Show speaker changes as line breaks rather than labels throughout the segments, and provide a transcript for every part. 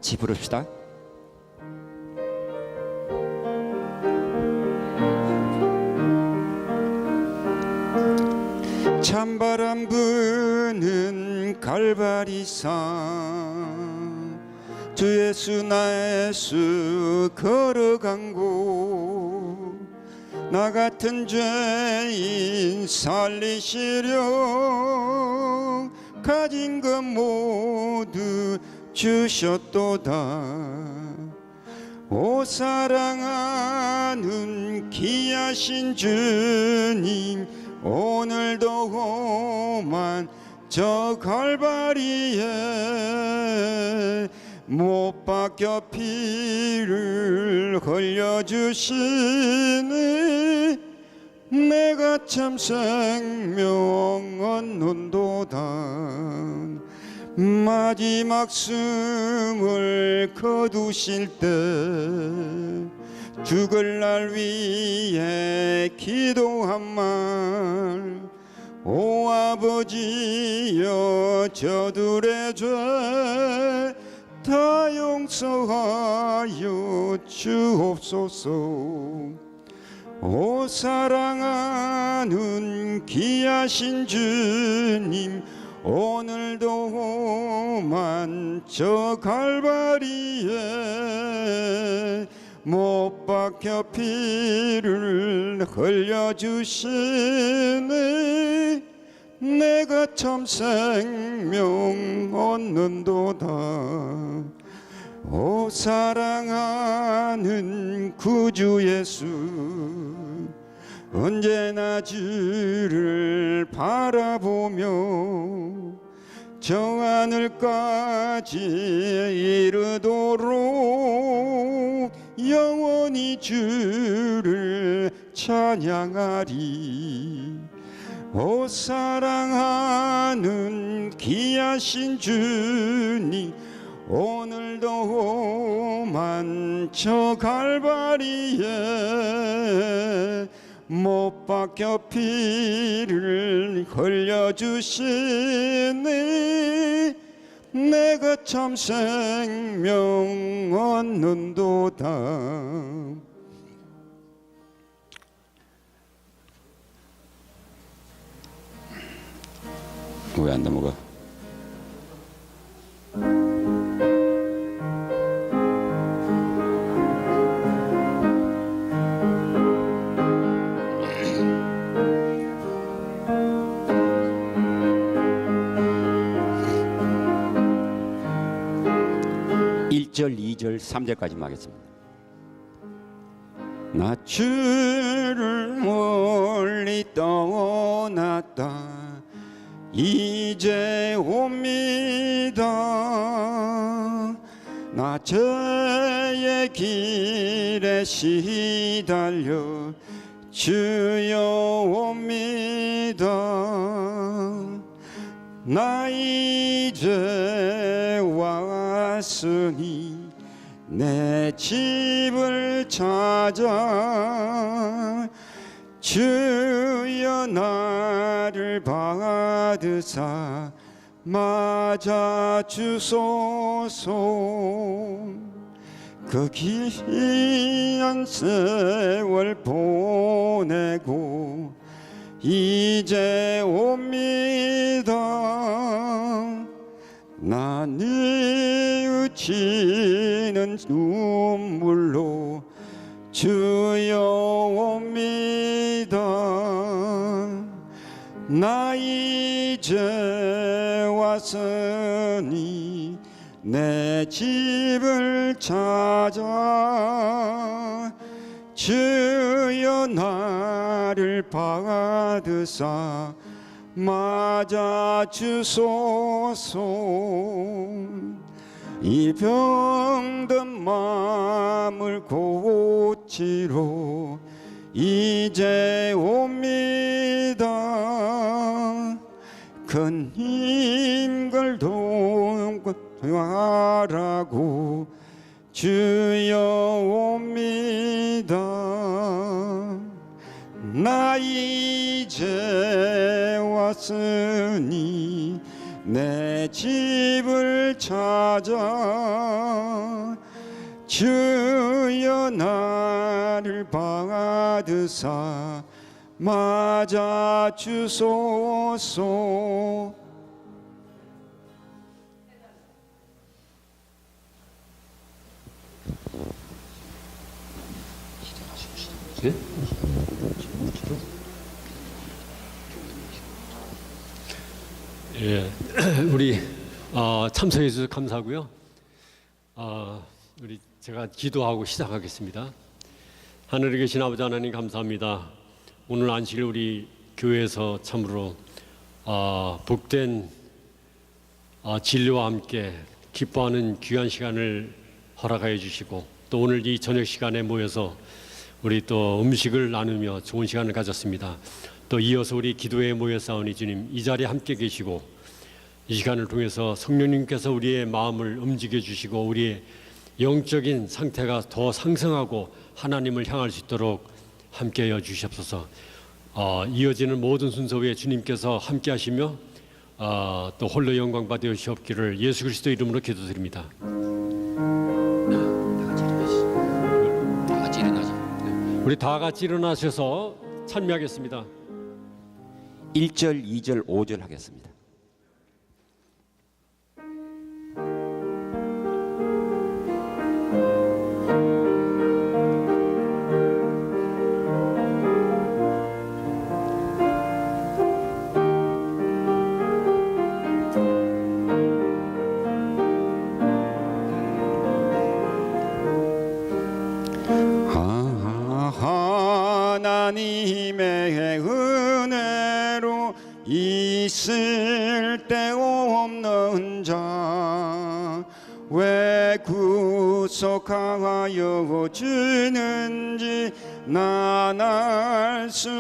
같이 부릅시다. 찬바람 부는 갈바리산, 주 예수 나 예수 걸어간 곳, 나 같은 죄인 살리시려 가진 것 모두 주셨도다. 오 사랑하는 귀하신 주님, 오늘도 험한 저 갈바리에 못 박혀 피를 흘려주시니 내가 참 생명 얻는도다. 마지막 숨을 거두실 때 죽을 날 위해 기도한 말, 오 아버지여 저들의 죄 다 용서하여 주옵소서. 오 사랑하는 귀하신 주님, 오늘도 험한 저 갈바리에 못 박혀 피를 흘려주시니 내가 참 생명 얻는도다. 오 사랑하는 구주 예수, 언제나 주를 바라보며 저 하늘까지 이르도록 영원히 주를 찬양하리. 오 사랑하는 귀하신 주님, 오늘도 험한 저 갈바리에 못 박혀 피를 흘려주시니 내가 참 생명 얻는도다. 왜 안 넘어가? 절 2절 3절까지만 하겠습니다. 나 주를 멀리 떠났다 이제 옵니다. 나 죄의 길에 시달려 주여 옵니다. 나 이제 왔으니 내 집을 찾아 주여 나를 받으사 맞아 주소서. 그 귀한 세월 보내고 이제 옵니다. 나 뉘우치는 눈물로 주여 옵니다. 나 이제 왔으니 내 집을 찾아 주여 나를 받으사 맞아 주소서. 이 병든 마음을 고치러 이제 옵니다. 큰 힘걸 동하라고 주여 옵니다. 나 이제 왔으니 내 집을 찾아 주여 나를 받으사 맞아 주소서.
네? 예, 우리 참석해 주셔서 감사하고요. 우리 제가 기도하고 시작하겠습니다. 하늘에 계신 아버지 하나님 감사합니다. 오늘 안식일 우리 교회에서 참으로 복된 진료와 함께 기뻐하는 귀한 시간을 허락하여 주시고, 또 오늘 이 저녁 시간에 모여서 우리 또 음식을 나누며 좋은 시간을 가졌습니다. 또 이어서 우리 기도회에 모여싸우니 주님, 이 자리에 함께 계시고 이 시간을 통해서 성령님께서 우리의 마음을 움직여 주시고 우리의 영적인 상태가 더 상승하고 하나님을 향할 수 있도록 함께하여 주시옵소서. 이어지는 모든 순서 위에 주님께서 함께 하시며 또 홀로 영광 받아 주시옵기를 예수 그리스도 이름으로 기도드립니다. 우리 다 같이 일어나셔서 찬미하겠습니다.
1절, 2절, 5절 하겠습니다. 하나님의 은혜로 있을 데 없는 자 왜 구속하여 주는지 난 알 수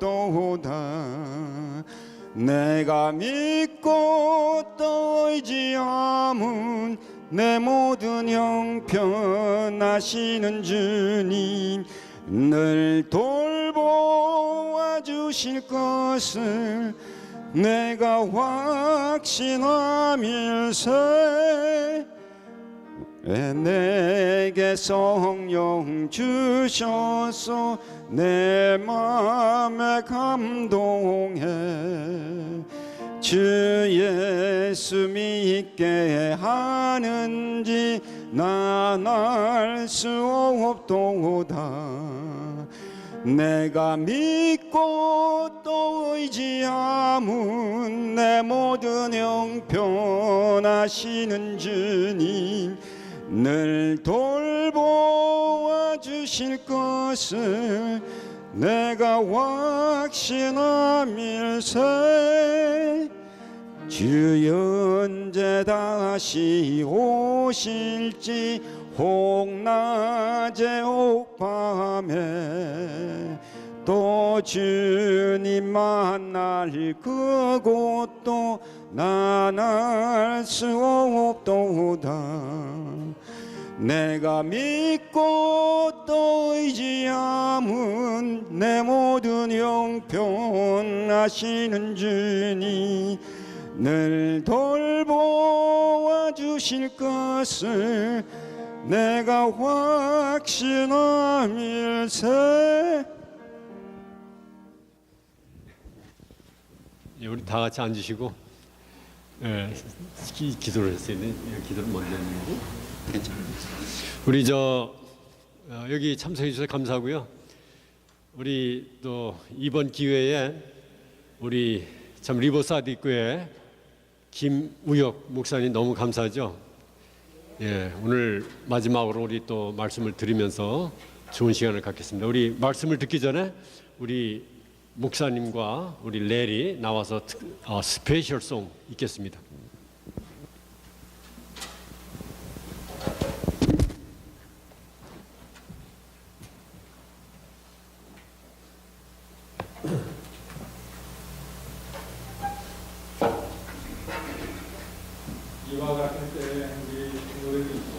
없도다. 내가 믿고 또 의지함은 내 모든 형편하시는 주님 늘 돌보아 주실 것을 내가 확신하밀세. 내게 성령 주셔서 내 맘에 감동해 주 예수 믿게 하는지 난 알 수 없도다. 내가 믿고 또 의지함은 내 모든 형편하시는 주님 늘 돌보아 주실 것을 내가 확신하밀세. 주 언제 다시 오실지 혹 낮에 혹 밤에 또 주님 만날 그곳도 난 알 수 없도다. 내가 믿고 또 의지함은 내 모든 형편하시는 주님 늘 돌보아 주실 것을 내가 확신하밀세.
우리 다 같이 앉으시고 기도를 했어야 돼. 기도를 먼저 했는데 괜찮아요. 우리 여기 참석해 주셔서 감사하고요. 우리 또 이번 기회에 우리 참 리버사이드 교회 김우혁 목사님 너무 감사하죠. 예, 오늘 마지막으로 우리 또 말씀을 드리면서 좋은 시간을 갖겠습니다. 우리 말씀을 듣기 전에 우리 목사님과 우리 렐이 나와서 스페셜 송 있겠습니다. 이와 같은 때 우리 노래도 있고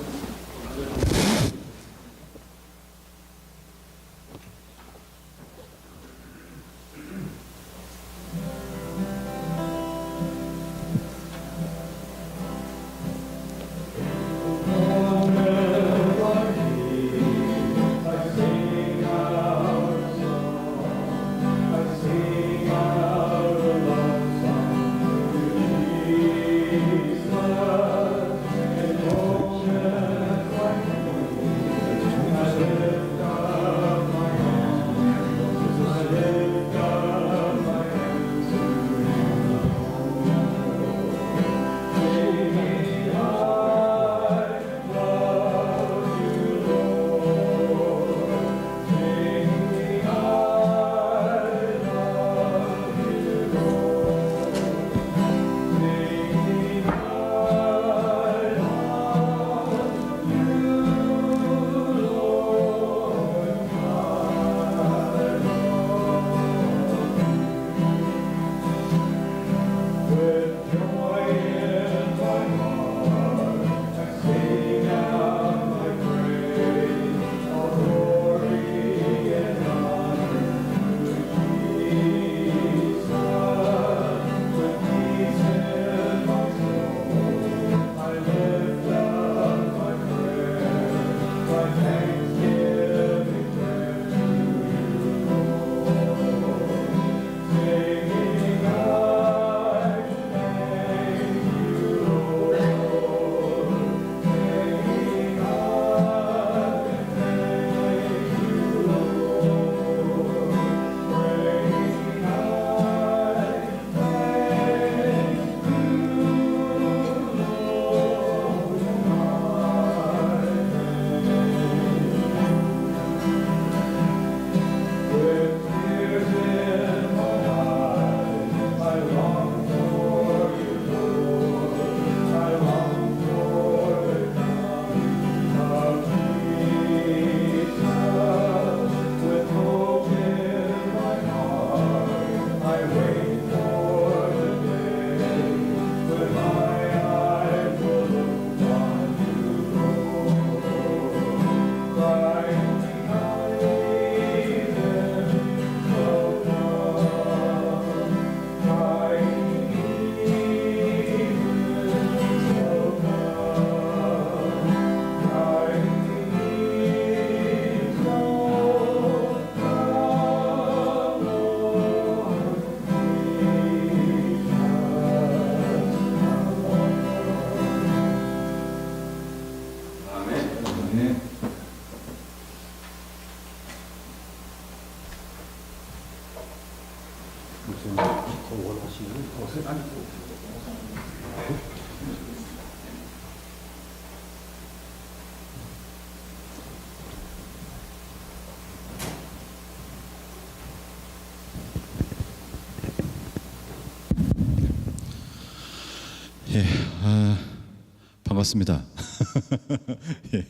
원하시는 것을
예, 반갑습니다. 예,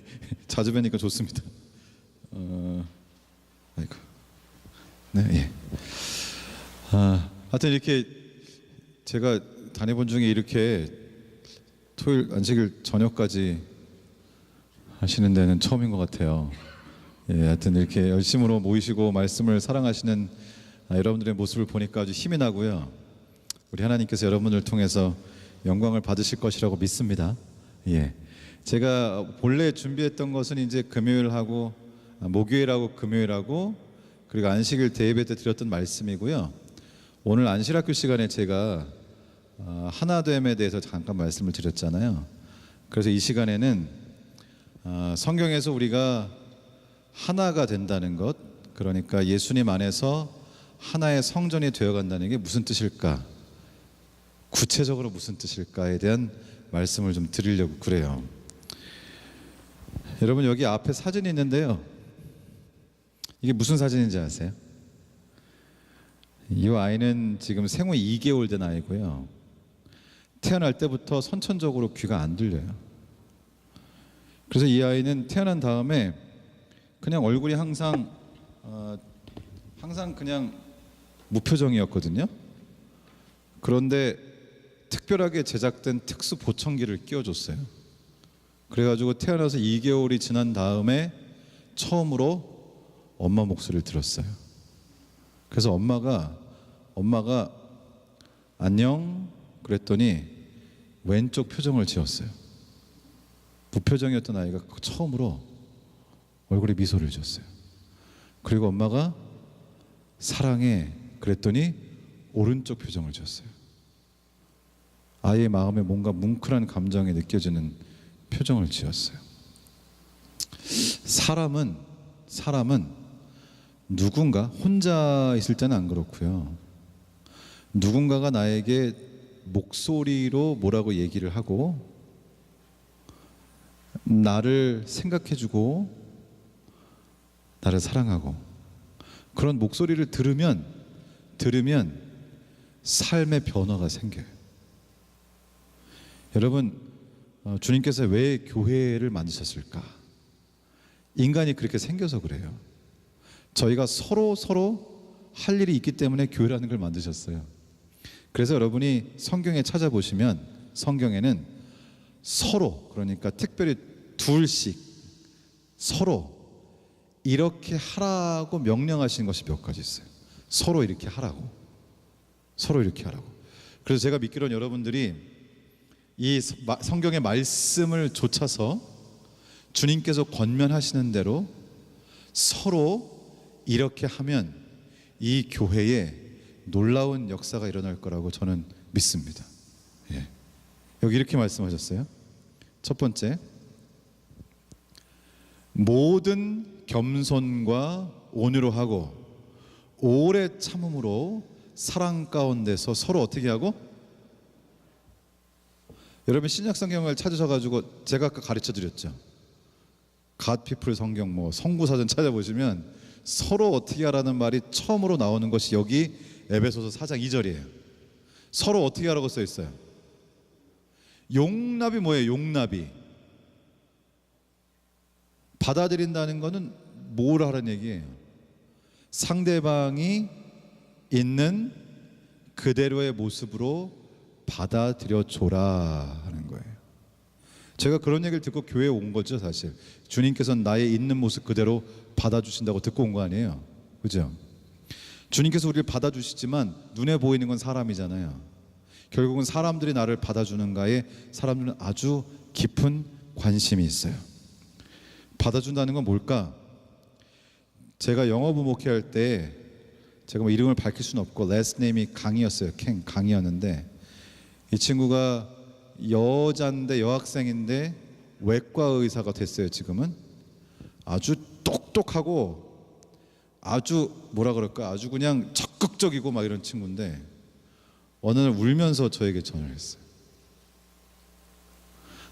자주 뵈니까 좋습니다. 아이고, 네, 예. 하여튼 이렇게 제가 다녀본 중에 이렇게 토요일 안식일 저녁까지 하시는 데는 처음인 것 같아요. 예, 하여튼 이렇게 열심으로 모이시고 말씀을 사랑하시는 여러분들의 모습을 보니까 아주 힘이 나고요. 우리 하나님께서 여러분을 통해서 영광을 받으실 것이라고 믿습니다. 예, 제가 본래 준비했던 것은 이제 금요일하고 목요일하고 금요일하고 그리고 안식일 대예배 때 드렸던 말씀이고요. 오늘 안식학교 시간에 제가 하나됨에 대해서 잠깐 말씀을 드렸잖아요. 그래서 이 시간에는 성경에서 우리가 하나가 된다는 것, 그러니까 예수님 안에서 하나의 성전이 되어간다는 게 무슨 뜻일까? 구체적으로 무슨 뜻일까에 대한 말씀을 좀 드리려고 그래요. 여러분, 여기 앞에 사진이 있는데요. 이게 무슨 사진인지 아세요? 이 아이는 지금 생후 2개월 된 아이고요. 태어날 때부터 선천적으로 귀가 안 들려요. 그래서 이 아이는 태어난 다음에 그냥 얼굴이 항상 그냥 무표정이었거든요. 그런데 특별하게 제작된 특수 보청기를 끼워줬어요. 그래가지고 태어나서 2개월이 지난 다음에 처음으로 엄마 목소리를 들었어요. 그래서 엄마가 안녕 그랬더니 왼쪽 표정을 지었어요. 무표정이었던 아이가 처음으로 얼굴에 미소를 지었어요. 그리고 엄마가 사랑해 그랬더니 오른쪽 표정을 지었어요. 아이의 마음에 뭔가 뭉클한 감정이 느껴지는 표정을 지었어요. 사람은 누군가 혼자 있을 때는 안 그렇고요. 누군가가 나에게 목소리로 뭐라고 얘기를 하고 나를 생각해주고 나를 사랑하고 그런 목소리를 들으면 삶의 변화가 생겨요. 여러분, 주님께서 왜 교회를 만드셨을까? 인간이 그렇게 생겨서 그래요. 저희가 서로 할 일이 있기 때문에 교회라는 걸 만드셨어요. 그래서 여러분이 성경에 찾아보시면 성경에는 서로, 그러니까 특별히 둘씩 서로 이렇게 하라고 명령하신 것이 몇 가지 있어요. 서로 이렇게 하라고. 그래서 제가 믿기로는 여러분들이 이 성경의 말씀을 좇아서 주님께서 권면하시는 대로 서로 이렇게 하면 이 교회에 놀라운 역사가 일어날 거라고 저는 믿습니다. 예. 여기 이렇게 말씀하셨어요. 첫 번째, 모든 겸손과 온유로 하고 오래 참음으로 사랑 가운데서 서로 어떻게 하고? 여러분 신약 성경을 찾으셔가지고 제가 아까 가르쳐 드렸죠. 갓피플 성경 성구사전 찾아보시면 서로 어떻게 하라는 말이 처음으로 나오는 것이 여기 에베소서 4장 2절이에요. 서로 어떻게 하라고 써 있어요. 용납이 뭐예요? 용납이 받아들인다는 것은 뭘 하라는 얘기예요. 상대방이 있는 그대로의 모습으로 받아들여 줘라 하는 거예요. 제가 그런 얘기를 듣고 교회에 온 거죠. 사실 주님께서는 나의 있는 모습 그대로 받아주신다고 듣고 온 거 아니에요. 그죠? 주님께서 우리를 받아주시지만 눈에 보이는 건 사람이잖아요. 결국은 사람들이 나를 받아주는가에 사람들은 아주 깊은 관심이 있어요. 받아준다는 건 뭘까? 제가 영어 부목회 때 제가 이름을 밝힐 수는 없고 last name이 강이었어요. 강이었는데 이 친구가 여자인데 여학생인데 외과 의사가 됐어요. 지금은 아주 똑똑하고 아주 뭐라 그럴까? 아주 그냥 적극적이고 막 이런 친구인데 어느 날 울면서 저에게 전화를 했어요.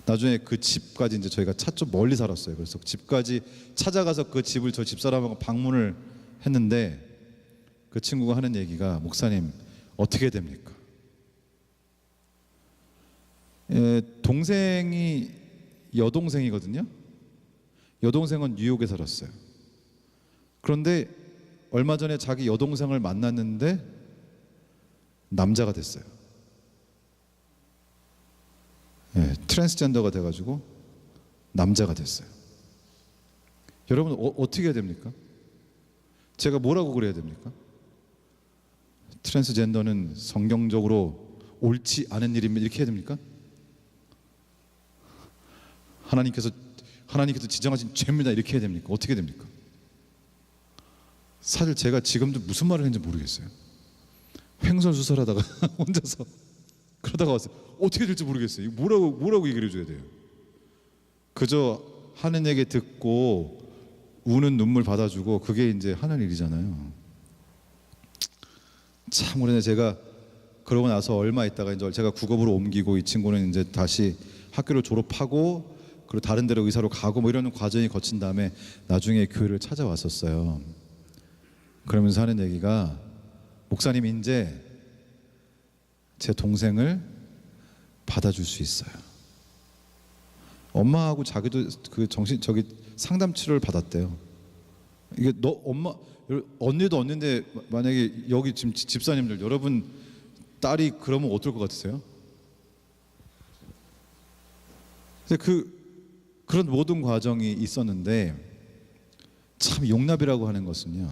나중에 그 집까지 이제 저희가 좀 멀리 살았어요. 그래서 집까지 찾아가서 그 집을 저 집사람하고 방문을 했는데 그 친구가 하는 얘기가 목사님 어떻게 됩니까? 동생이 여동생이거든요. 여동생은 뉴욕에 살았어요. 그런데 얼마 전에 자기 여동생을 만났는데 남자가 됐어요. 트랜스젠더가 돼가지고 남자가 됐어요. 여러분 어떻게 해야 됩니까? 제가 뭐라고 그래야 됩니까? 트랜스젠더는 성경적으로 옳지 않은 일이면 이렇게 해야 됩니까? 하나님께서 지정하신 죄입니다 이렇게 해야 됩니까? 어떻게 해야 됩니까? 사실 제가 지금도 무슨 말을 했는지 모르겠어요. 횡설수설하다가 혼자서 그러다가 왔어요. 어떻게 될지 모르겠어요. 뭐라고 얘기를 해줘야 돼요? 그저 하는 얘기 듣고 우는 눈물 받아주고 그게 이제 하는 일이잖아요. 참 그런데 제가 그러고 나서 얼마 있다가 이제 제가 국업으로 옮기고 이 친구는 이제 다시 학교를 졸업하고 그리고 다른 데로 의사로 가고 뭐 이런 과정이 거친 다음에 나중에 교회를 찾아왔었어요. 그러면서 하는 얘기가 목사님 이제 제 동생을 받아줄 수 있어요. 엄마하고 자기도 그 상담 치료를 받았대요. 이게 너 엄마 언니도 언니인데 만약에 여기 지금 집사님들 여러분 딸이 그러면 어떨 것 같으세요? 그런 모든 과정이 있었는데 참 용납이라고 하는 것은요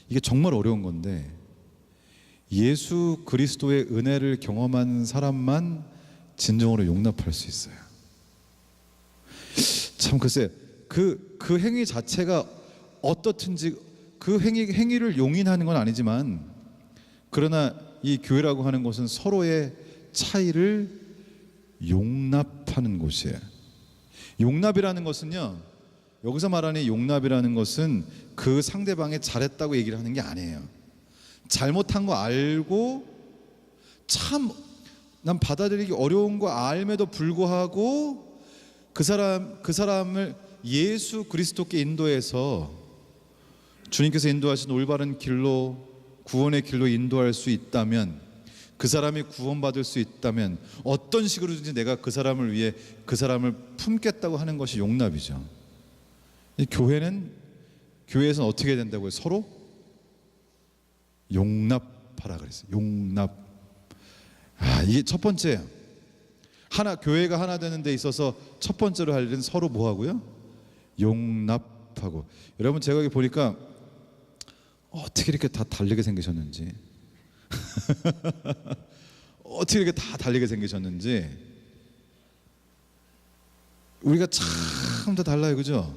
이게 정말 어려운 건데 예수 그리스도의 은혜를 경험한 사람만 진정으로 용납할 수 있어요. 참 글쎄 그 행위 자체가 어떻든지 그 행위를 용인하는 건 아니지만 그러나 이 교회라고 하는 것은 서로의 차이를 용납하는 곳이에요. 용납이라는 것은요 여기서 말하는 용납이라는 것은 그 상대방이 잘했다고 얘기를 하는 게 아니에요. 잘못한 거 알고 참 난 받아들이기 어려운 거 알매도 불구하고 그 사람을 예수 그리스도께 인도해서 주님께서 인도하신 올바른 길로 구원의 길로 인도할 수 있다면 그 사람이 구원받을 수 있다면 어떤 식으로든지 내가 그 사람을 위해 그 사람을 품겠다고 하는 것이 용납이죠. 이 교회에서는 어떻게 해야 된다고요? 서로 용납하라 그랬어요. 용납. 이게 첫 번째예요. 교회가 하나 되는 데 있어서 첫 번째로 할 일은 서로 뭐 하고요? 용납하고. 여러분 제가 여기 보니까 어떻게 이렇게 다 다르게 생기셨는지 어떻게 이렇게 다 다르게 생기셨는지 우리가 참 다 달라요, 그죠?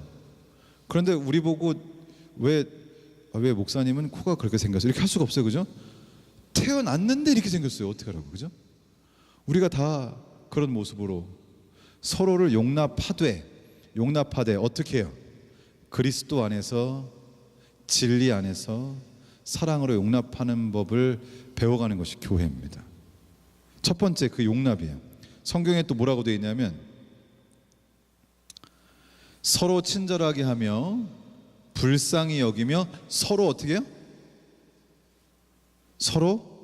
그런데 우리 보고 왜 목사님은 코가 그렇게 생겼어요? 이렇게 할 수가 없어요, 그죠? 태어났는데 이렇게 생겼어요. 어떻게 하라고, 그죠? 우리가 다 그런 모습으로 서로를 용납하되 어떻게 해요? 그리스도 안에서 진리 안에서 사랑으로 용납하는 법을 배워가는 것이 교회입니다. 첫 번째 그 용납이에요. 성경에 또 뭐라고 되어 있냐면 서로 친절하게 하며 불쌍히 여기며 서로 어떻게 해요? 서로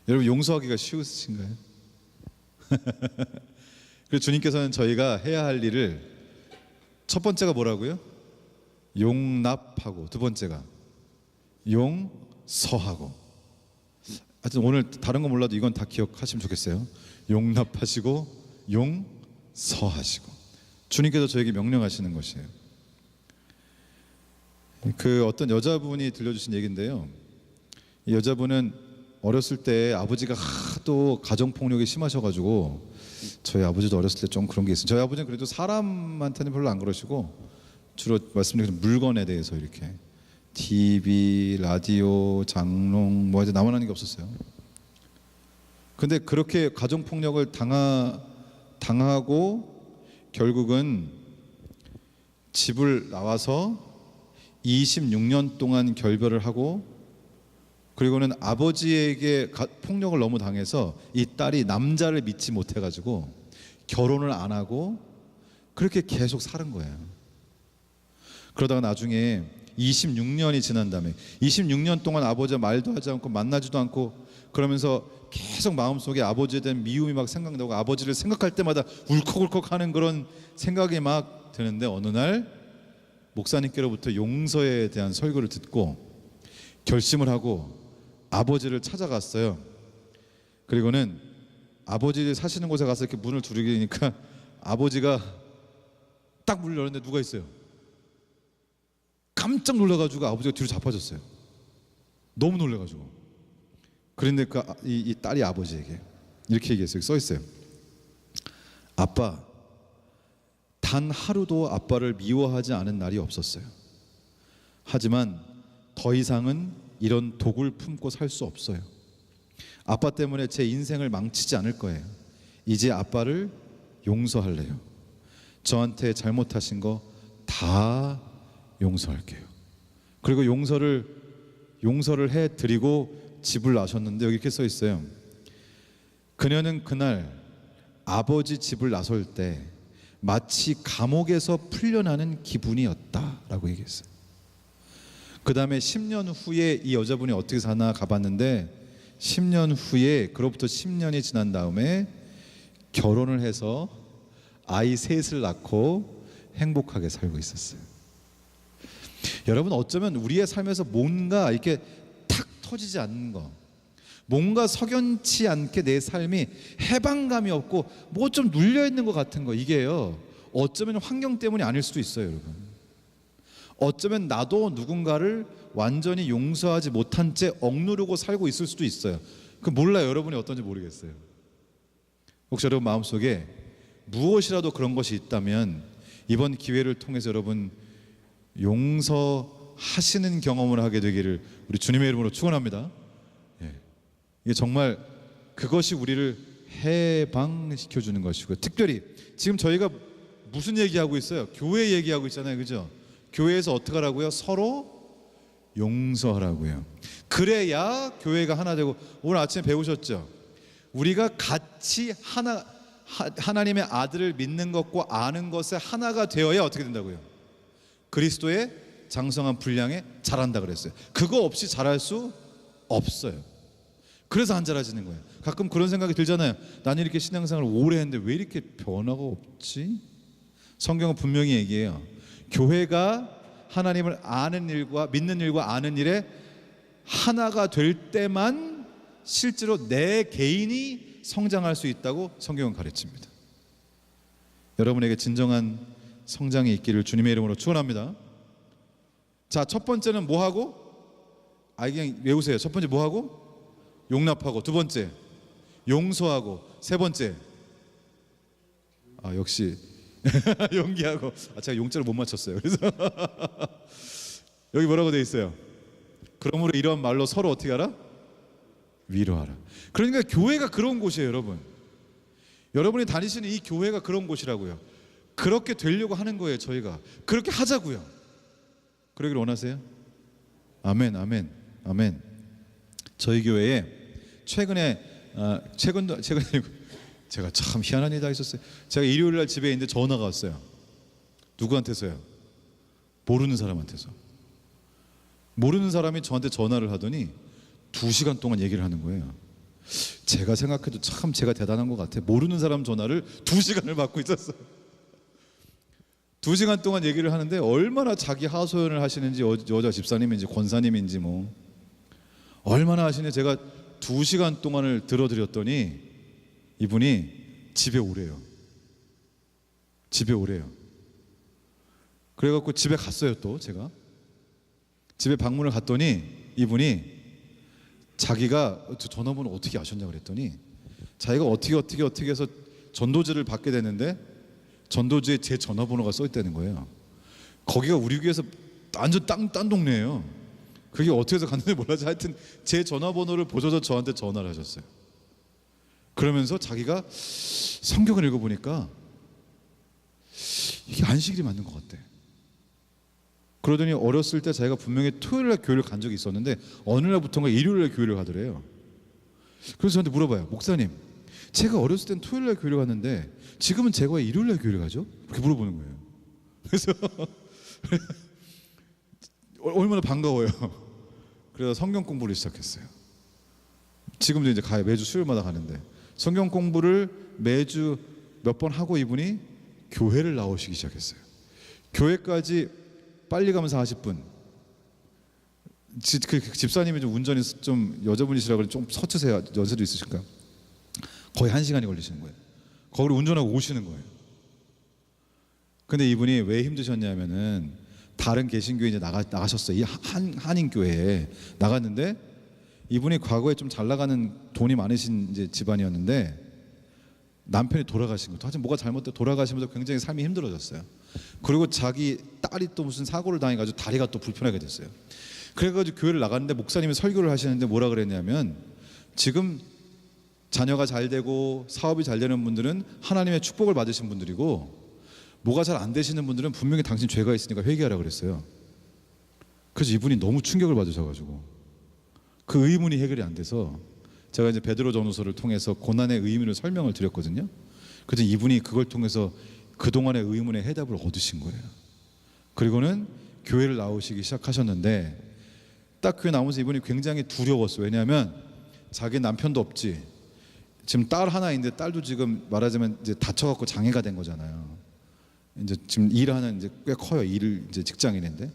여러분 용서하기가 쉬우신가요? 그래서 주님께서는 저희가 해야 할 일을 첫 번째가 뭐라고요? 용납하고 두 번째가 용서하고. 하여튼 오늘 다른 거 몰라도 이건 다 기억하시면 좋겠어요. 용납하시고 용서하시고. 주님께서 저에게 명령하시는 것이에요. 그 어떤 여자분이 들려주신 얘기인데요. 이 여자분은 어렸을 때 아버지가 하도 가정폭력이 심하셔가지고 저희 아버지도 어렸을 때 좀 그런 게 있어요. 저희 아버지는 그래도 사람한테는 별로 안 그러시고 주로 말씀드린 물건에 대해서 이렇게 TV, 라디오, 장롱 뭐 이제 나만한 게 없었어요. 근데 그렇게 가정폭력을 당하고 결국은 집을 나와서 26년 동안 결별을 하고 그리고는 아버지에게 폭력을 너무 당해서 이 딸이 남자를 믿지 못해가지고 결혼을 안 하고 그렇게 계속 사는 거예요. 그러다가 나중에 26년이 지난 다음에 26년 동안 아버지와 말도 하지 않고 만나지도 않고 그러면서 계속 마음속에 아버지에 대한 미움이 막 생각나고 아버지를 생각할 때마다 울컥울컥 하는 그런 생각이 막 드는데 어느 날 목사님께로부터 용서에 대한 설교를 듣고 결심을 하고 아버지를 찾아갔어요. 그리고는 아버지 사시는 곳에 가서 이렇게 문을 두드리니까 아버지가 딱 문을 열었는데 누가 있어요. 깜짝 놀라가지고 아버지가 뒤로 자빠졌어요. 너무 놀라가지고. 그런데 이 딸이 아버지에게 이렇게 얘기했어요. 써 있어요. 아빠, 단 하루도 아빠를 미워하지 않은 날이 없었어요. 하지만 더 이상은 이런 독을 품고 살 수 없어요. 아빠 때문에 제 인생을 망치지 않을 거예요. 이제 아빠를 용서할래요. 저한테 잘못하신 거 다 용서할게요. 그리고 용서를 해드리고 집을 나셨는데 여기 이렇게 써 있어요. 그녀는 그날 아버지 집을 나설 때 마치 감옥에서 풀려나는 기분이었다라고 얘기했어요. 그 다음에 10년 후에 이 여자분이 어떻게 사나 가봤는데 10년 후에 그로부터 10년이 지난 다음에 결혼을 해서 아이 셋을 낳고 행복하게 살고 있었어요. 여러분, 어쩌면 우리의 삶에서 뭔가 이렇게 탁 터지지 않는 거, 뭔가 석연치 않게 내 삶이 해방감이 없고 뭐 좀 눌려있는 것 같은 거, 이게요 어쩌면 환경 때문이 아닐 수도 있어요. 여러분, 어쩌면 나도 누군가를 완전히 용서하지 못한 채 억누르고 살고 있을 수도 있어요. 그 몰라요. 여러분이 어떤지 모르겠어요. 혹시 여러분 마음속에 무엇이라도 그런 것이 있다면 이번 기회를 통해서 여러분 용서하시는 경험을 하게 되기를 우리 주님의 이름으로 축원합니다. 이게 정말 그것이 우리를 해방시켜 주는 것이고, 특별히 지금 저희가 무슨 얘기하고 있어요? 교회 얘기하고 있잖아요, 그죠? 교회에서 어떻게 하라고요? 서로 용서하라고요. 그래야 교회가 하나 되고, 오늘 아침에 배우셨죠? 우리가 같이 하나님의 아들을 믿는 것과 아는 것에 하나가 되어야 어떻게 된다고요? 그리스도의 장성한 분량에 자란다 그랬어요. 그거 없이 자랄 수 없어요. 그래서 안 자라지는 거예요. 가끔 그런 생각이 들잖아요. 나는 이렇게 신앙생활을 오래 했는데 왜 이렇게 변화가 없지? 성경은 분명히 얘기해요. 교회가 하나님을 아는 일과 믿는 일과 아는 일에 하나가 될 때만 실제로 내 개인이 성장할 수 있다고 성경은 가르칩니다. 여러분에게 진정한 성장이 있기를 주님의 이름으로 축원합니다. 자, 첫 번째는 뭐 하고? 그냥 외우세요. 첫 번째 뭐 하고? 용납하고. 두 번째 용서하고. 세 번째 역시 용기하고. 제가 용자를 못 맞췄어요. 그래서 여기 뭐라고 돼 있어요? 그러므로 이런 말로 서로 어떻게 하라? 위로하라. 그러니까 교회가 그런 곳이에요, 여러분. 여러분이 다니시는 이 교회가 그런 곳이라고요. 그렇게 되려고 하는 거예요. 저희가 그렇게 하자고요. 그러기를 원하세요? 아멘, 아멘, 아멘. 저희 교회에 최근에 제가 참 희한한 일이 다 있었어요. 제가 일요일 날 집에 있는데 전화가 왔어요. 누구한테서요? 모르는 사람한테서. 모르는 사람이 저한테 전화를 하더니 2시간 동안 얘기를 하는 거예요. 제가 생각해도 참 제가 대단한 것 같아요. 모르는 사람 전화를 2시간을 받고 있었어요. 2시간 동안 얘기를 하는데 얼마나 자기 하소연을 하시는지, 여자 집사님인지 권사님인지 뭐 얼마나 하시는지 제가 2시간 동안을 들어드렸더니 이분이 집에 오래요. 집에 오래요. 그래갖고 집에 갔어요. 또 제가 집에 방문을 갔더니 이분이 자기가 저 전화번호 어떻게 아셨냐고 그랬더니 자기가 어떻게 해서 전도지를 받게 됐는데 전도지에 제 전화번호가 써 있다는 거예요. 거기가 우리 교회에서 완전 딴 동네예요. 그게 어떻게 해서 갔는지 몰라서 하여튼 제 전화번호를 보셔서 저한테 전화를 하셨어요. 그러면서 자기가 성경을 읽어보니까 이게 안식일이 맞는 것 같대. 그러더니 어렸을 때 자기가 분명히 토요일 날 교회를 간 적이 있었는데 어느 날부터인가 일요일 날 교회를 가더래요. 그래서 저한테 물어봐요. 목사님, 제가 어렸을 땐 토요일 날 교회를 갔는데 지금은 제가 왜 일요일 날 교회를 가죠? 그렇게 물어보는 거예요. 그래서 얼마나 반가워요. 그래서 성경 공부를 시작했어요. 지금도 이제 가요. 매주 수요일마다 가는데 성경 공부를 매주 몇 번 하고 이분이 교회를 나오시기 시작했어요. 교회까지 빨리 가면 40분. 그 집사님이 좀 운전이 좀 여자분이시라 그래 좀 서투세요. 연세도 있으실까요? 거의 1시간이 걸리시는 거예요. 거기를 운전하고 오시는 거예요. 근데 이분이 왜 힘드셨냐면은 다른 개신교회 이제 나가셨어요. 이 한인교회에 나갔는데 이분이 과거에 좀 잘 나가는 돈이 많으신 이제 집안이었는데 남편이 돌아가신 것도 하여튼 뭐가 잘못돼 돌아가시면서 굉장히 삶이 힘들어졌어요. 그리고 자기 딸이 또 무슨 사고를 당해가지고 다리가 또 불편하게 됐어요. 그래가지고 교회를 나갔는데 목사님이 설교를 하시는데 뭐라 그랬냐면 지금 자녀가 잘 되고 사업이 잘 되는 분들은 하나님의 축복을 받으신 분들이고 뭐가 잘 안 되시는 분들은 분명히 당신 죄가 있으니까 회개하라 그랬어요. 그래서 이분이 너무 충격을 받으셔가지고 그 의문이 해결이 안 돼서 제가 이제 베드로 전후서를 통해서 고난의 의미를 설명을 드렸거든요. 그래서 이분이 그걸 통해서 그동안의 의문의 해답을 얻으신 거예요. 그리고는 교회를 나오시기 시작하셨는데 딱 교회 나오면서 이분이 굉장히 두려웠어요. 왜냐하면 자기 남편도 없지. 지금 딸 하나 있는데 딸도 지금 말하자면 이제 다쳐갖고 장애가 된 거잖아요. 이제 지금 일하는 이제 꽤 커요. 일을 이제 직장인인데.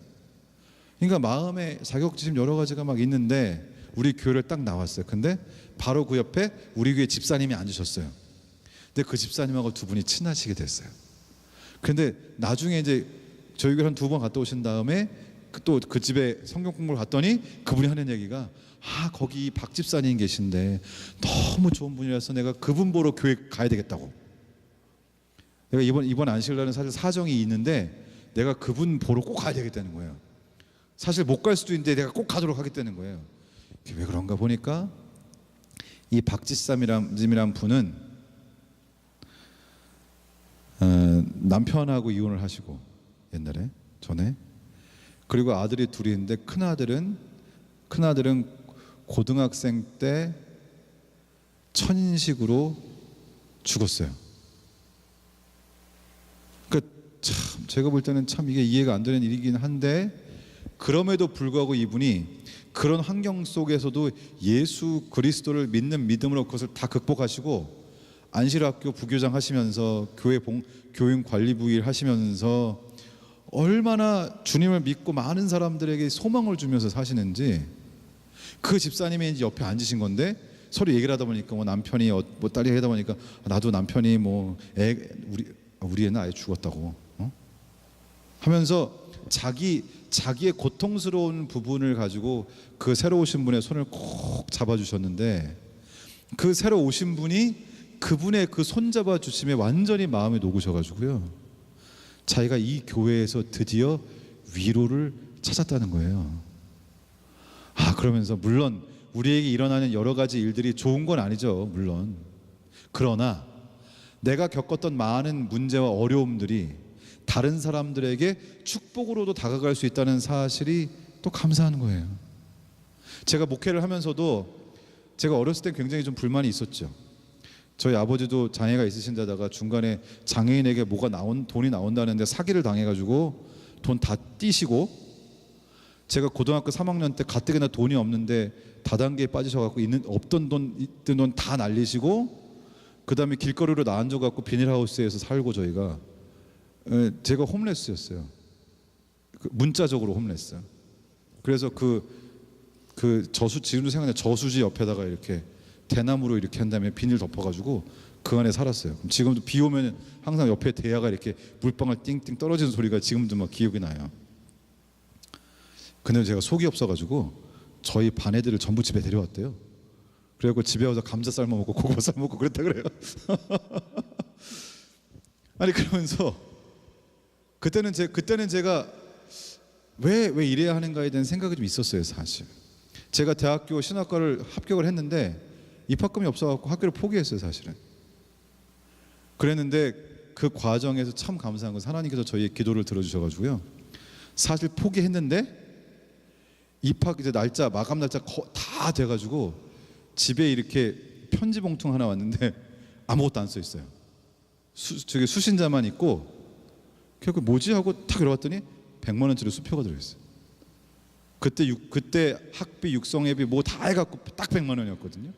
그러니까 마음에 자격지심 여러 가지가 막 있는데 우리 교회를 딱 나왔어요. 근데 바로 그 옆에 우리 교회 집사님이 앉으셨어요. 근데 그 집사님하고 두 분이 친하시게 됐어요. 근데 나중에 이제 저희 교회 한 2번 갔다 오신 다음에 또 그 집에 성경 공부를 갔더니 그분이 하는 얘기가 거기 박 집사님 계신데 너무 좋은 분이라서 내가 그분 보러 교회 가야 되겠다고. 내가 이번 안식일날은 사실 사정이 있는데 내가 그분 보러 꼭 가야 되겠다는 거예요. 사실 못 갈 수도 있는데 내가 꼭 가도록 하겠다는 거예요. 왜 그런가 보니까 이 박지쌈이란 분은 남편하고 이혼을 하시고 옛날에 전에 그리고 아들이 둘이 있는데 큰아들은 고등학생 때 천인식으로 죽었어요. 그러니까 참 제가 볼 때는 참 이게 이해가 안 되는 일이긴 한데 그럼에도 불구하고 이분이 그런 환경 속에서도 예수 그리스도를 믿는 믿음으로 그것을 다 극복하시고 안실학교 부교장 하시면서 교인 관리부 일 하시면서 얼마나 주님을 믿고 많은 사람들에게 소망을 주면서 사시는지 그 집사님이 이제 옆에 앉으신 건데 서로 얘기를 하다 보니까 뭐 남편이 뭐 딸이 하다 보니까 나도 남편이 뭐 우리 애는 아예 죽었다고 하면서 자기의 고통스러운 부분을 가지고 그 새로 오신 분의 손을 꼭 잡아주셨는데 그 새로 오신 분이 그분의 그 손 잡아주심에 완전히 마음이 녹으셔가지고요. 자기가 이 교회에서 드디어 위로를 찾았다는 거예요. 그러면서 물론 우리에게 일어나는 여러 가지 일들이 좋은 건 아니죠. 물론. 그러나 내가 겪었던 많은 문제와 어려움들이 다른 사람들에게 축복으로도 다가갈 수 있다는 사실이 또 감사한 거예요. 제가 목회를 하면서도 제가 어렸을 때 굉장히 좀 불만이 있었죠. 저희 아버지도 장애가 있으신 데다가 중간에 장애인에게 돈이 나온다는데 사기를 당해가지고 돈 다 띄시고 제가 고등학교 3학년 때 가뜩이나 돈이 없는데 다단계에 빠지셔갖고 없던 돈 있던 돈 다 날리시고 그 다음에 길거리로 나앉아갖고 비닐하우스에서 살고 제가 홈레스였어요. 문자적으로 홈레스. 그래서 지금도 생각나요. 저수지 옆에다가 이렇게 대나무로 이렇게 한 다음에 비닐 덮어가지고 그 안에 살았어요. 그럼 지금도 비 오면 항상 옆에 대야가 이렇게 물방울 띵띵 떨어지는 소리가 지금도 막 기억이 나요. 근데 제가 속이 없어가지고 저희 반 애들을 전부 집에 데려왔대요. 그래갖고 집에 와서 감자 삶아 먹고 고구마 삶아 먹고 그랬다 그래요. 아니 그러면서 그때는 제가 왜 이래야 하는가에 대한 생각이 좀 있었어요. 사실 제가 대학교 신학과를 합격을 했는데 입학금이 없어갖고 학교를 포기했어요. 사실은 그랬는데 그 과정에서 참 감사한 건 하나님께서 저희의 기도를 들어주셔가지고요. 사실 포기했는데 입학 이제 날짜 마감 날짜 다 돼가지고 집에 이렇게 편지 봉투 하나 왔는데 아무것도 안 써 있어요. 저기 수신자만 있고 결국 뭐지 하고 탁 열어봤더니 100만 원짜리 수표가 들어있어요. 그때 학비, 육성회비 뭐 다 해갖고 딱 100만 원이었거든요.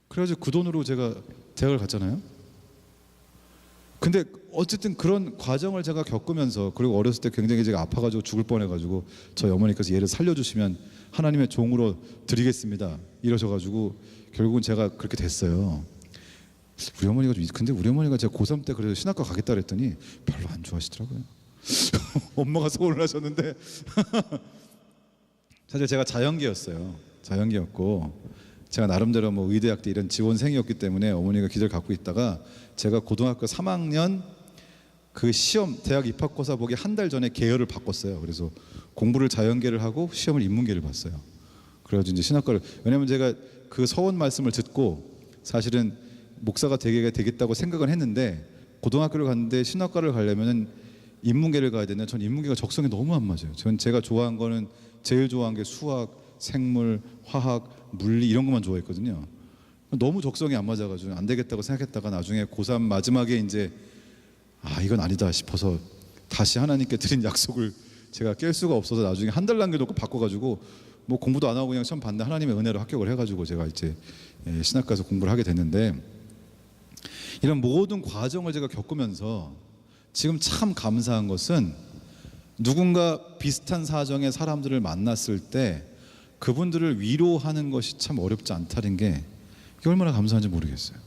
그래가지고 그 돈으로 제가 대학을 갔잖아요. 근데 어쨌든 그런 과정을 제가 겪으면서, 그리고 어렸을 때 굉장히 제가 아파가지고 죽을 뻔해가지고 저희 어머니께서 얘를 살려주시면 하나님의 종으로 드리겠습니다 이러셔가지고 결국은 제가 그렇게 됐어요. 우리 어머니가 근데 우리 어머니가 제가 고3 때 그래서 신학과 가겠다 그랬더니 별로 안 좋아하시더라고요. 엄마가 서울을 하셨는데 사실 제가 자연계였어요. 자연계였고 제가 나름대로 뭐 의대학대 이런 지원생이었기 때문에 어머니가 기대를 갖고 있다가 제가 고등학교 3학년 그 시험 대학 입학고사 보기 한 달 전에 계열을 바꿨어요. 그래서 공부를 자연계를 하고 시험을 인문계를 봤어요. 그래가지고 이제 신학과를, 왜냐면 제가 그 서원 말씀을 듣고 사실은 목사가 되겠다고 생각은 했는데 고등학교를 갔는데 신학과를 가려면은 인문계를 가야 되는데 전 인문계가 적성에 너무 안 맞아요. 전 제가 좋아한 거는 제일 좋아한 게 수학, 생물, 화학, 물리 이런 것만 좋아했거든요. 너무 적성이 안 맞아가지고 안 되겠다고 생각했다가 나중에 고3 마지막에 이제 이건 아니다 싶어서 다시 하나님께 드린 약속을 제가 깰 수가 없어서 나중에 한 달 남겨놓고 바꿔가지고 뭐 공부도 안 하고 그냥 시험 봤는데 하나님의 은혜로 합격을 해가지고 제가 이제 신학과에서 공부를 하게 됐는데, 이런 모든 과정을 제가 겪으면서 지금 참 감사한 것은 누군가 비슷한 사정의 사람들을 만났을 때 그분들을 위로하는 것이 참 어렵지 않다는 게 이게 얼마나 감사한지 모르겠어요.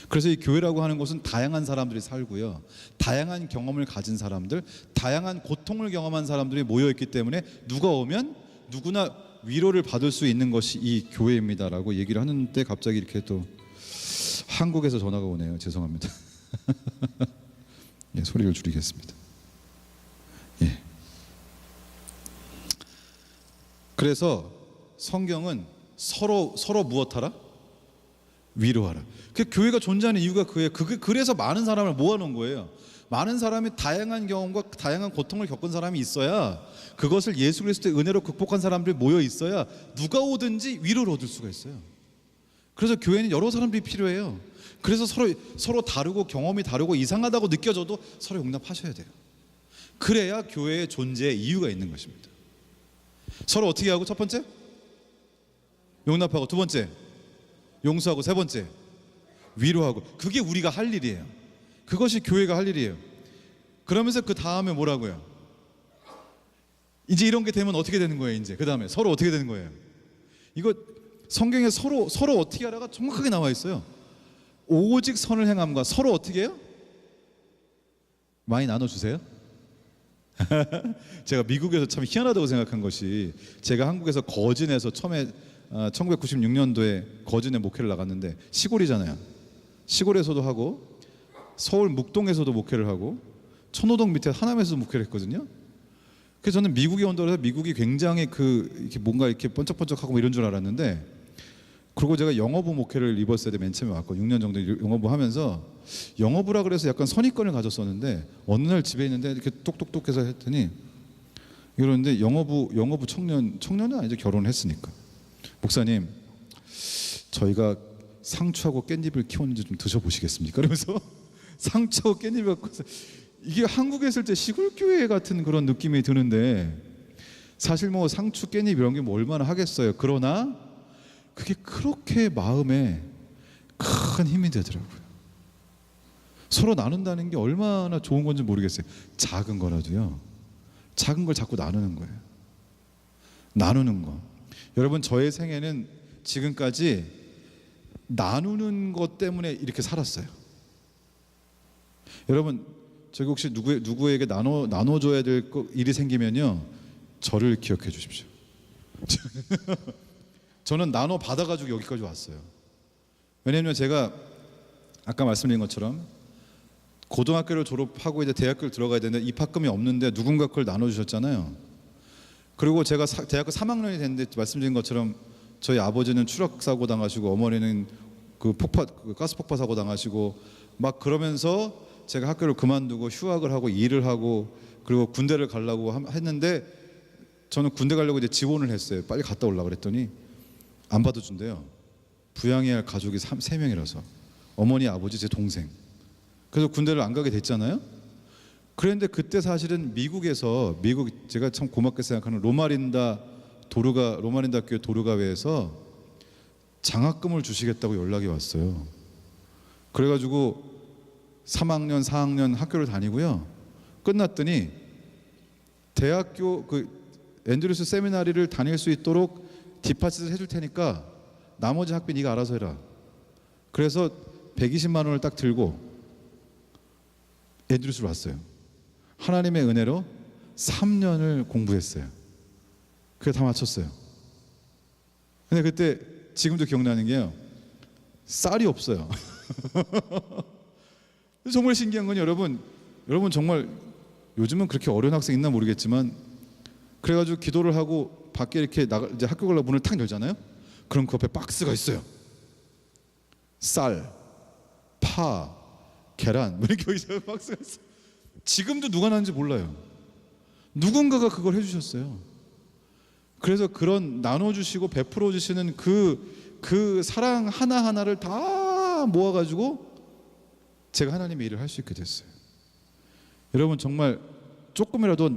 그래서 이 교회라고 하는 곳은 다양한 사람들이 살고요, 다양한 경험을 가진 사람들, 다양한 고통을 경험한 사람들이 모여있기 때문에 누가 오면 누구나 위로를 받을 수 있는 것이 이 교회입니다라고 얘기를 하는데 갑자기 이렇게 또 한국에서 전화가 오네요. 죄송합니다. 예, 소리를 줄이겠습니다. 예. 그래서 성경은 서로 무엇하라? 위로하라. 그 교회가 존재하는 이유가 그래서 많은 사람을 모아놓은 거예요. 많은 사람이 다양한 경험과 다양한 고통을 겪은 사람이 있어야, 그것을 예수 그리스도의 은혜로 극복한 사람들이 모여 있어야 누가 오든지 위로를 얻을 수가 있어요. 그래서 교회는 여러 사람들이 필요해요. 그래서 서로 다르고 경험이 다르고 이상하다고 느껴져도 서로 용납하셔야 돼요. 그래야 교회의 존재에 이유가 있는 것입니다. 서로 어떻게 하고? 첫 번째, 용납하고, 두 번째, 용서하고, 세 번째, 위로하고. 그게 우리가 할 일이에요. 그것이 교회가 할 일이에요. 그러면서 그 다음에 뭐라고요? 이제 이런 게 되면 어떻게 되는 거예요? 이제 그 다음에 서로 어떻게 되는 거예요? 이거 성경에 서로 어떻게 하라가 정확하게 나와 있어요. 오직 선을 행함과 서로 어떻게 해요? 많이 나눠주세요. 제가 미국에서 참 희한하다고 생각한 것이, 제가 한국에서 거진에서 처음에 1996년도에 거진에 목회를 나갔는데, 시골이잖아요. 시골에서도 하고 서울 묵동에서도 목회를 하고 천호동 밑에 하남에서도 목회를 했거든요. 그래서 저는 미국에 온다고 해서 미국이 굉장히 이렇게 뭔가 이렇게 번쩍번쩍하고 뭐 이런 줄 알았는데, 그리고 제가 영어부 목회를 리버스에드 맨 처음에 왔고 6년 정도 영어부 하면서, 영어부라 그래서 약간 선입견을 가졌었는데 어느 날 집에 있는데 이렇게 똑똑똑해서 했더니 이러는데 영어부 청년은 아니죠. 결혼을 했으니까. 목사님, 저희가 상추하고 깻잎을 키웠는지 좀 드셔보시겠습니까? 그러면서 상추하고 깻잎을 갖고, 이게 한국에 있을 때 시골교회 같은 그런 느낌이 드는데, 사실 뭐 상추 깻잎 이런 게 뭐 얼마나 하겠어요. 그러나 그게 그렇게 마음에 큰 힘이 되더라고요. 서로 나눈다는 게 얼마나 좋은 건지 모르겠어요. 작은 거라도요, 작은 걸 자꾸 나누는 거예요. 나누는 거. 여러분, 저의 생애는 지금까지 나누는 것 때문에 이렇게 살았어요. 여러분, 저기 혹시 누구에게 나눠줘야 될 일이 생기면요, 저를 기억해 주십시오. 저는 나눠 받아가지고 여기까지 왔어요. 왜냐하면 제가 아까 말씀드린 것처럼 고등학교를 졸업하고 이제 대학교를 들어가야 되는데 입학금이 없는데 누군가 그걸 나눠주셨잖아요. 그리고 제가 대학교 3학년이 됐는데 말씀드린 것처럼 저희 아버지는 추락 사고 당하시고 어머니는 가스 폭파 사고 당하시고 막 그러면서 제가 학교를 그만두고 휴학을 하고 일을 하고 그리고 군대를 가려고 했는데 저는 군대 가려고 이제 지원을 했어요. 빨리 갔다 오려고 그랬더니 안 받아준대요. 부양해야 할 가족이 3명이라서 어머니, 아버지, 제 동생. 그래서 군대를 안 가게 됐잖아요. 그런데 그때 사실은 미국 제가 참 고맙게 생각하는 로마린다 교회 도르가회에서 장학금을 주시겠다고 연락이 왔어요. 그래가지고 3학년, 4학년 학교를 다니고요. 끝났더니 대학교 앤드루스 세미나리를 다닐 수 있도록 디파짓을 해줄 테니까 나머지 학비 네가 알아서 해라. 그래서 120만 원을 딱 들고 앤드루스로 왔어요. 하나님의 은혜로 3년을 공부했어요. 그게 다 마쳤어요. 근데 그때 지금도 기억나는 게요. 쌀이 없어요. 정말 신기한 건 여러분 정말 요즘은 그렇게 어려운 학생 있나 모르겠지만 그래가지고 기도를 하고 밖에 이렇게 이제 학교 가려고 문을 탁 열잖아요. 그럼 그 앞에 박스가 있어요. 쌀, 파, 계란 뭐 이렇게 있어요. 박스가 있어요. 지금도 누가 나는지 몰라요. 누군가가 그걸 해주셨어요. 그래서 그런 나눠주시고 베풀어 주시는 그 사랑 하나하나를 다 모아가지고 제가 하나님의 일을 할 수 있게 됐어요. 여러분 정말 조금이라도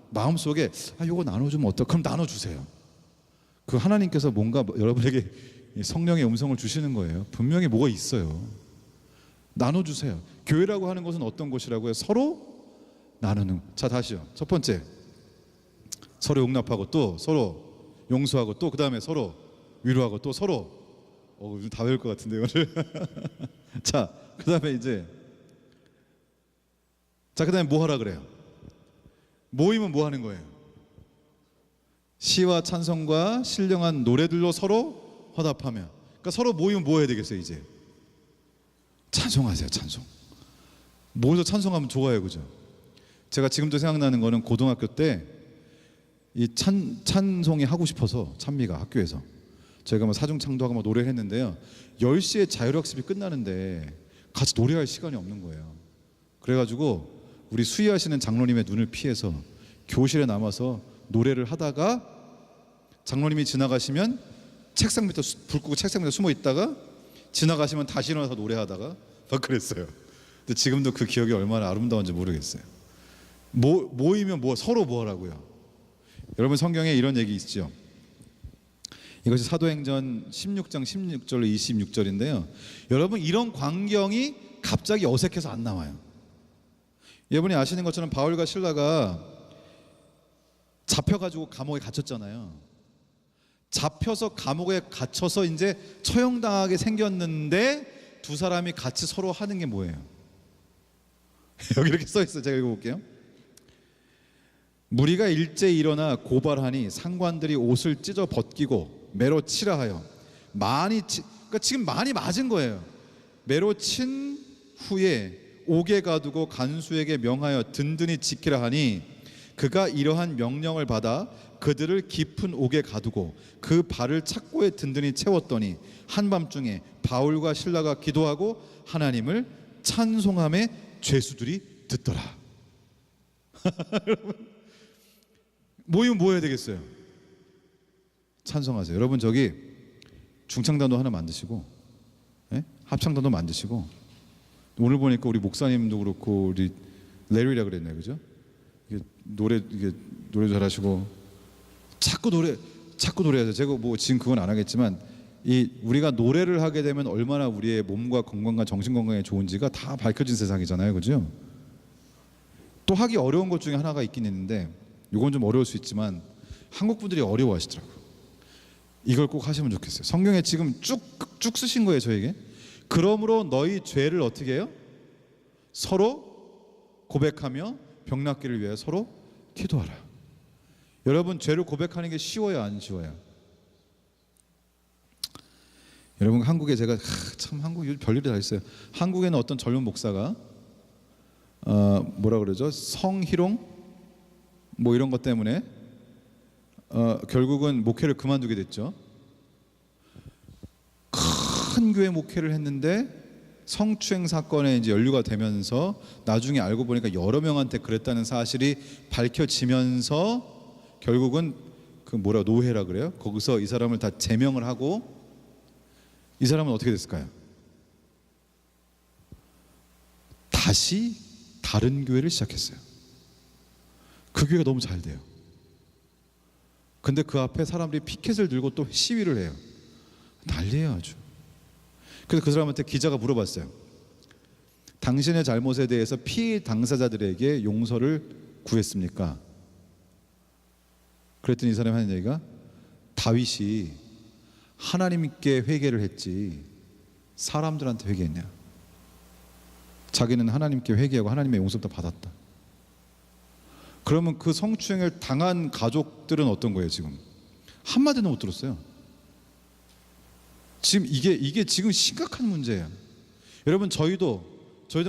마음속에 이거 나눠주면 어떨까? 그럼 나눠주세요. 그 하나님께서 뭔가 여러분에게 성령의 음성을 주시는 거예요. 분명히 뭐가 있어요. 나눠주세요. 교회라고 하는 것은 어떤 곳이라고요? 서로 나누는. 자, 다시요. 첫 번째, 서로 용납하고 또 서로 용서하고 또 그 다음에 서로 위로하고 또 서로 요즘 다 외울 것 같은데 오늘. 자, 그 다음에 이제 그 다음에 뭐 하라 그래요? 모이면 뭐 하는 거예요? 시와 찬송과 신령한 노래들로 서로 화답하며. 그러니까 서로 모이면 뭐 해야 되겠어요? 이제 찬송하세요. 찬송. 모여서 찬송하면 좋아요, 그죠? 제가 지금도 생각나는 거는 고등학교 때 이 찬송이 하고 싶어서 찬미가 학교에서 저희가 뭐 사중창도하고 뭐 노래를 했는데요. 10시에 자율학습이 끝나는데 같이 노래할 시간이 없는 거예요. 그래가지고 우리 수의하시는 장로님의 눈을 피해서 교실에 남아서 노래를 하다가 장로님이 지나가시면 책상 밑에 불 끄고 책상 밑에 숨어 있다가 지나가시면 다시 일어나서 노래하다가 막 그랬어요. 근데 지금도 그 기억이 얼마나 아름다운지 모르겠어요. 모이면 서로 뭐 하라고요? 여러분 성경에 이런 얘기 있죠. 이것이 사도행전 16장 16절로 26절인데요. 여러분 이런 광경이 갑자기 어색해서 안 나와요. 여러분이 아시는 것처럼 바울과 실라가 잡혀가지고 감옥에 갇혔잖아요. 잡혀서 감옥에 갇혀서 이제 처형당하게 생겼는데 두 사람이 같이 서로 하는 게 뭐예요? 여기 이렇게 써 있어요. 제가 읽어볼게요. 무리가 일제히 일어나 고발하니 상관들이 옷을 찢어 벗기고 매로 치라 하여 그러니까 지금 많이 맞은 거예요. 매로 친 후에 옥에 가두고 간수에게 명하여 든든히 지키라 하니 그가 이러한 명령을 받아 그들을 깊은 옥에 가두고 그 발을 착고에 든든히 채웠더니 한밤중에 바울과 실라가 기도하고 하나님을 찬송함에 죄수들이 듣더라. 여러분 모이면 뭐 해야 되겠어요? 찬송하세요. 여러분 저기 중창단도 하나 만드시고 합창단도 만드시고 오늘 보니까 우리 목사님도 그렇고 우리 레리라 그랬나요, 그죠? 노래 잘하시고 자꾸 노래하세요. 제가 뭐 지금 그건 안 하겠지만 우리가 노래를 하게 되면 얼마나 우리의 몸과 건강과 정신 건강에 좋은지가 다 밝혀진 세상이잖아요, 그죠? 또 하기 어려운 것 중에 하나가 있긴 있는데 이건 좀 어려울 수 있지만 한국 분들이 어려워하시더라고요. 이걸 꼭 하시면 좋겠어요. 성경에 지금 쭉 쓰신 거예요, 저에게. 그러므로 너희 죄를 어떻게 해요? 서로 고백하며 병 낫기를 위해 서로 기도하라. 여러분 죄를 고백하는 게 쉬워요, 안 쉬워요? 여러분 한국에 제가 참 한국 요즘 별일이 다 있어요. 한국에는 어떤 젊은 목사가 뭐라 그러죠? 성희롱 뭐 이런 것 때문에 결국은 목회를 그만두게 됐죠. 큰 교회 목회를 했는데 성추행 사건에 이제 연루가 되면서 나중에 알고 보니까 여러 명한테 그랬다는 사실이 밝혀지면서 결국은 그 뭐라 노회라 그래요? 거기서 이 사람을 다 제명을 하고 이 사람은 어떻게 됐을까요? 다시 다른 교회를 시작했어요. 그 교회가 너무 잘 돼요. 근데 그 앞에 사람들이 피켓을 들고 또 시위를 해요. 난리예요 아주. 그래서 그 사람한테 기자가 물어봤어요. 당신의 잘못에 대해서 피해 당사자들에게 용서를 구했습니까? 그랬더니 이 사람이 하는 얘기가 다윗이 하나님께 회개를 했지 사람들한테 회개했냐. 자기는 하나님께 회개하고 하나님의 용서도 받았다. 그러면 그 성추행을 당한 가족들은 어떤 거예요 지금? 한마디도 못 들었어요. 지금 이게 지금 심각한 문제예요. 여러분 저희도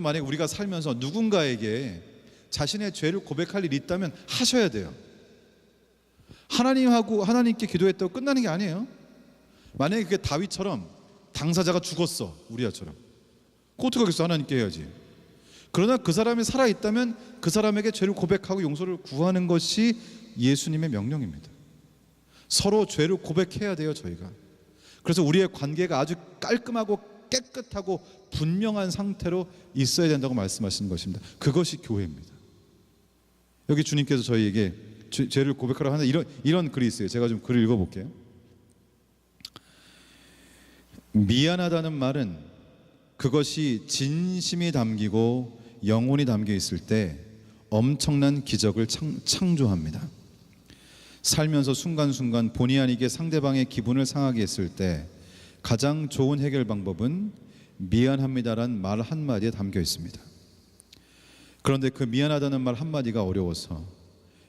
만약에 우리가 살면서 누군가에게 자신의 죄를 고백할 일이 있다면 하셔야 돼요. 하나님하고 하나님께 기도했다고 끝나는 게 아니에요. 만약에 그게 다윗처럼 당사자가 죽었어 우리야처럼 그거 어떻게 하겠어? 하나님께 해야지. 그러나 그 사람이 살아있다면 그 사람에게 죄를 고백하고 용서를 구하는 것이 예수님의 명령입니다. 서로 죄를 고백해야 돼요 저희가. 그래서 우리의 관계가 아주 깔끔하고 깨끗하고 분명한 상태로 있어야 된다고 말씀하시는 것입니다. 그것이 교회입니다. 여기 주님께서 저희에게 죄를 고백하라 하는 이런 글이 있어요. 제가 좀 글을 읽어볼게요. 미안하다는 말은 그것이 진심이 담기고 영혼이 담겨 있을 때 엄청난 기적을 창조합니다. 살면서 순간순간 본의 아니게 상대방의 기분을 상하게 했을 때 가장 좋은 해결 방법은 미안합니다란 말 한마디에 담겨 있습니다. 그런데 그 미안하다는 말 한마디가 어려워서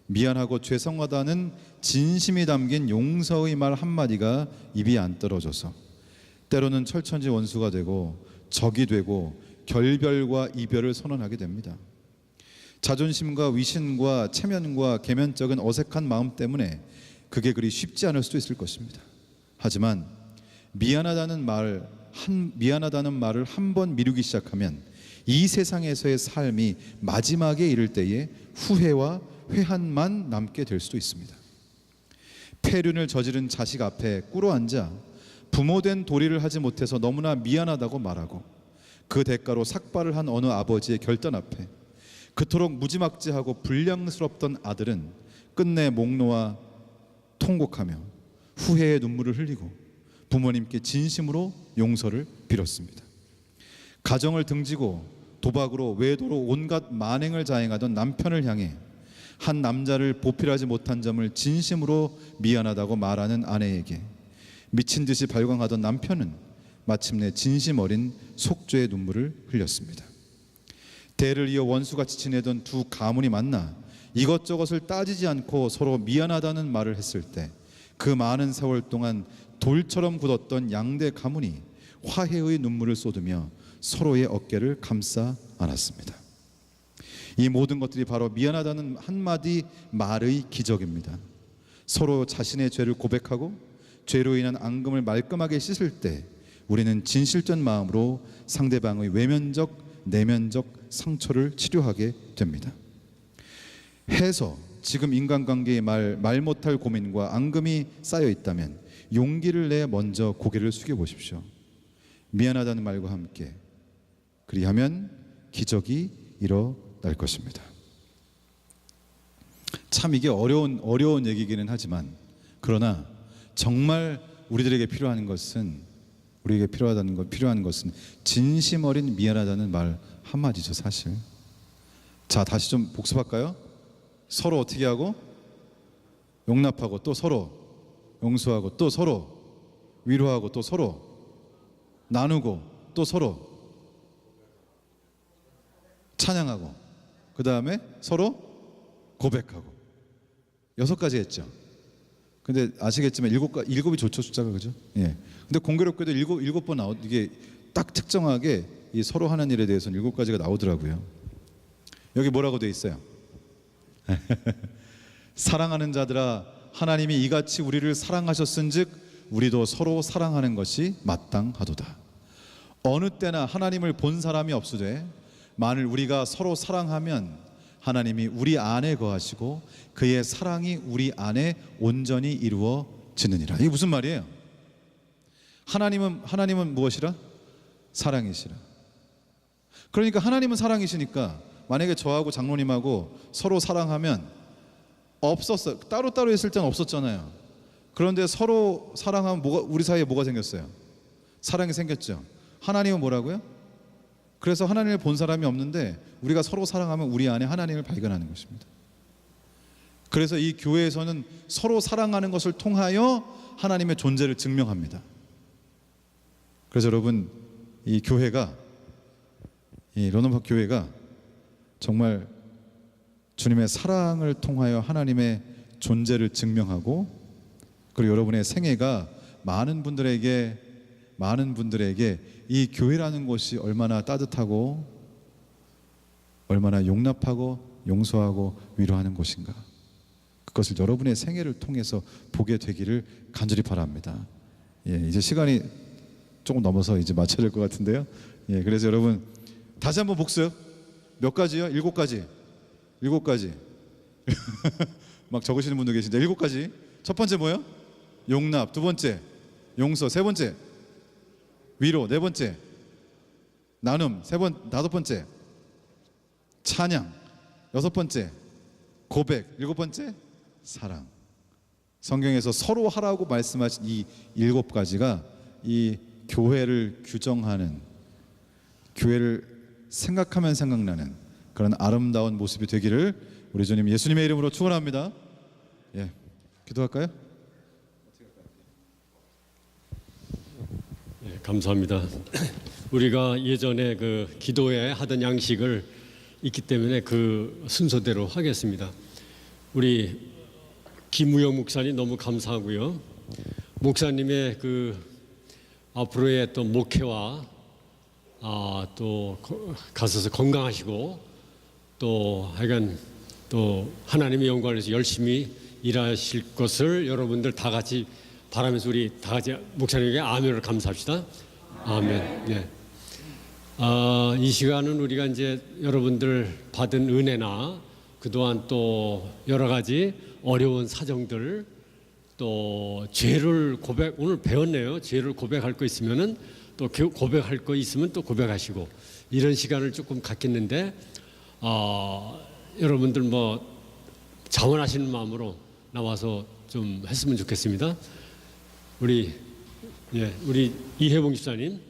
미안하고 죄송하다는 진심이 담긴 용서의 말 한마디가 입이 안 떨어져서 때로는 철천지 원수가 되고 적이 되고 결별과 이별을 선언하게 됩니다. 자존심과 위신과 체면과 계면적인 어색한 마음 때문에 그게 그리 쉽지 않을 수도 있을 것입니다. 하지만 미안하다는 말을 한 번 미루기 시작하면 이 세상에서의 삶이 마지막에 이를 때에 후회와 회한만 남게 될 수도 있습니다. 폐륜을 저지른 자식 앞에 꿇어앉아 부모된 도리를 하지 못해서 너무나 미안하다고 말하고 그 대가로 삭발을 한 어느 아버지의 결단 앞에 그토록 무지막지하고 불량스럽던 아들은 끝내 목 놓아 통곡하며 후회의 눈물을 흘리고 부모님께 진심으로 용서를 빌었습니다. 가정을 등지고 도박으로 외도로 온갖 만행을 자행하던 남편을 향해 한 남자를 보필하지 못한 점을 진심으로 미안하다고 말하는 아내에게 미친 듯이 발광하던 남편은 마침내 진심 어린 속죄의 눈물을 흘렸습니다. 대를 이어 원수같이 지내던 두 가문이 만나 이것저것을 따지지 않고 서로 미안하다는 말을 했을 때 그 많은 세월 동안 돌처럼 굳었던 양대 가문이 화해의 눈물을 쏟으며 서로의 어깨를 감싸 안았습니다. 이 모든 것들이 바로 미안하다는 한마디 말의 기적입니다. 서로 자신의 죄를 고백하고 죄로 인한 앙금을 말끔하게 씻을 때 우리는 진실된 마음으로 상대방의 외면적, 내면적 상처를 치료하게 됩니다. 해서 지금 인간관계에 말 못할 고민과 앙금이 쌓여 있다면 용기를 내 먼저 고개를 숙여 보십시오. 미안하다는 말과 함께 그리하면 기적이 일어날 것입니다. 참 이게 어려운 얘기기는 하지만 그러나 정말 우리들에게 필요한 것은 진심 어린 미안하다는 말 한마디죠 사실. 자 다시 좀 복습할까요? 서로 어떻게 하고 용납하고 또 서로 용서하고 또 서로 위로하고 또 서로 나누고 또 서로 찬양하고 그 다음에 서로 고백하고 6가지 했죠. 근데 아시겠지만 일곱이 좋죠 숫자가 그죠? 예. 근데 공교롭게도 일곱 번 이게 딱 특정하게 이 서로 하는 일에 대해서는 7가지가 나오더라고요. 여기 뭐라고 돼 있어요? 사랑하는 자들아 하나님이 이같이 우리를 사랑하셨은즉 우리도 서로 사랑하는 것이 마땅하도다. 어느 때나 하나님을 본 사람이 없으되 만일 우리가 서로 사랑하면 하나님이 우리 안에 거하시고 그의 사랑이 우리 안에 온전히 이루어지느니라. 이게 무슨 말이에요? 하나님은 무엇이라? 사랑이시라. 그러니까 하나님은 사랑이시니까 만약에 저하고 장로님하고 서로 사랑하면 없었어요. 따로따로 있을 때는 없었잖아요. 그런데 서로 사랑하면 우리 사이에 뭐가 생겼어요? 사랑이 생겼죠. 하나님은 뭐라고요? 그래서 하나님을 본 사람이 없는데 우리가 서로 사랑하면 우리 안에 하나님을 발견하는 것입니다. 그래서 이 교회에서는 서로 사랑하는 것을 통하여 하나님의 존재를 증명합니다. 그래서 여러분, 이 교회가, 이 런던파크 교회가 정말 주님의 사랑을 통하여 하나님의 존재를 증명하고, 그리고 여러분의 생애가 많은 분들에게 이 교회라는 곳이 얼마나 따뜻하고 얼마나 용납하고 용서하고 위로하는 곳인가, 그것을 여러분의 생애를 통해서 보게 되기를 간절히 바랍니다. 이제 시간이 조금 넘어서 이제 마쳐야 될 것 같은데요. 그래서 여러분 다시 한번 복습. 몇 가지요? 7가지. 7가지. 막 적으시는 분도 계신데 7가지. 첫 번째 뭐예요? 용납. 두 번째 용서. 세 번째 위로. 네 번째 나눔. 다섯 번째 찬양. 여섯 번째 고백. 일곱 번째 사랑. 성경에서 서로 하라고 말씀하신 이 7가지가 이 교회를 규정하는, 교회를 생각하면 생각나는 그런 아름다운 모습이 되기를 우리 주님 예수님의 이름으로 축원합니다. 기도할까요?
감사합니다. 우리가 예전에 그 기도에 하던 양식을 있기 때문에 그 순서대로 하겠습니다. 우리 김우영 목사님 너무 감사하고요. 목사님의 그 앞으로의 또 목회와 또 가셔서 건강하시고 또 하여간 또 하나님의 영광을 위해서 열심히 일하실 것을 여러분들 다 같이 바라면서 우리 다 같이 목사님에게 아멘을 감사합시다. 아멘. 이 시간은 우리가 이제 여러분들 받은 은혜나 그동안 또 여러 가지 어려운 사정들, 또 죄를 오늘 배웠네요. 죄를 고백할 거 있으면은 또 고백할 거 있으면 또 고백하시고, 이런 시간을 조금 갖겠는데 여러분들 뭐 자원하시는 마음으로 나와서 좀 했으면 좋겠습니다. 우리 이혜봉 집사님.